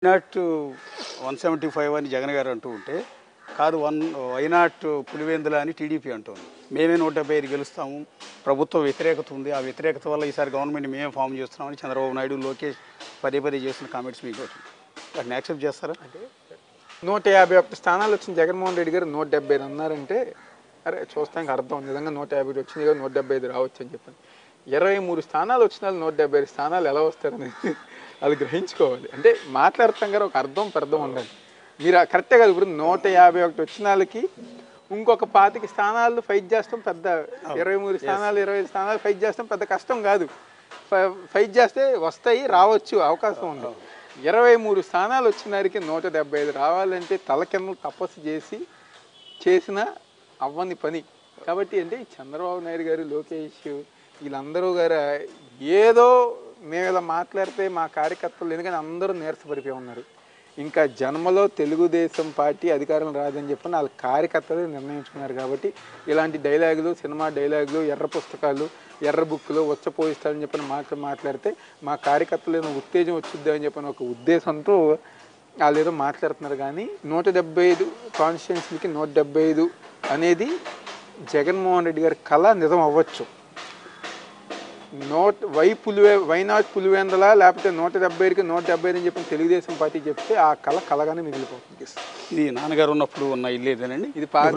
Why not 175 అని జగన్ గారు అంటూ ఉంటే కాదు వైనాట్ పులివెందుల అని టీడీపీ అంటుంది. మేమే 175 గెలుస్తాము, ప్రభుత్వ వ్యతిరేకత ఉంది, ఆ వ్యతిరేకత వల్ల ఈసారి గవర్నమెంట్ మేమే ఫామ్ చేస్తున్నామని చంద్రబాబు నాయుడు, లోకేష్ పదే చేస్తున్న కామెంట్స్ మీకు వాటిని యాక్సెప్ట్ చేస్తారా? అంటే 151 స్థానాలు వచ్చిన జగన్మోహన్ రెడ్డి గారు 175 అన్నారంటే అరే చూస్తానికి అర్థం నిజంగా 150 వచ్చింది కదా 175 రావచ్చు అని చెప్పాను. 23 స్థానాలు వచ్చిన వాళ్ళు 175 స్థానాలు ఎలా వస్తారని అది గ్రహించుకోవాలి. అంటే మాట్లాడతాం గారు ఒక అర్థం పెడదాం ఉండాలి. మీరు కరెక్టే కదా. ఇప్పుడు 151 వచ్చిన వాళ్ళకి ఇంకొక 25 స్థానాలు ఫైట్ చేస్తాం పెద్ద, 23 స్థానాలు 25 స్థానాలు ఫైట్ చేస్తాం పెద్ద కష్టం కాదు. ఫైట్ చేస్తే వస్తాయి, రావచ్చు, అవకాశం ఉంది. 23 స్థానాలు వచ్చిన వారికి 175 రావాలంటే తల కింద తపస్సు చేసిన అవ్వని పని. కాబట్టి అంటే చంద్రబాబు నాయుడు గారు, లోకేష్ వీళ్ళందరూ గారు ఏదో మేము ఇలా మాట్లాడితే మా కార్యకర్తలు ఎందుకంటే అందరూ నీరసపడిపోయి ఉన్నారు. ఇంకా జన్మలో తెలుగుదేశం పార్టీ అధికారం రాదని చెప్పని వాళ్ళ కార్యకర్తలు నిర్ణయించుకున్నారు. కాబట్టి ఇలాంటి డైలాగులు, సినిమా డైలాగులు, ఎర్ర పుస్తకాలు, ఎర్ర బుక్కులు వచ్చపోయిస్తారని చెప్పని మాట్లాడితే మా కార్యకర్తలు ఏదో ఉత్తేజం వచ్చిద్ది అని చెప్పని ఒక ఉద్దేశంతో వాళ్ళు ఏదో మాట్లాడుతున్నారు. కానీ 175 కాన్స్టిట్యున్సీలకి 175 అనేది జగన్మోహన్ రెడ్డి గారి కళ నిజం అవ్వచ్చు. వైనాట్ పులివెందుల లేకపోతే 175కి 175 అని చెప్పి తెలుగుదేశం పార్టీ చెప్తే ఆ కళ కళగానే మిగిలిపోతుంది. ఇది నాన్నగారు ఉన్నప్పుడు ఉన్న ఇల్లు ఏదేనండి? ఇది పాత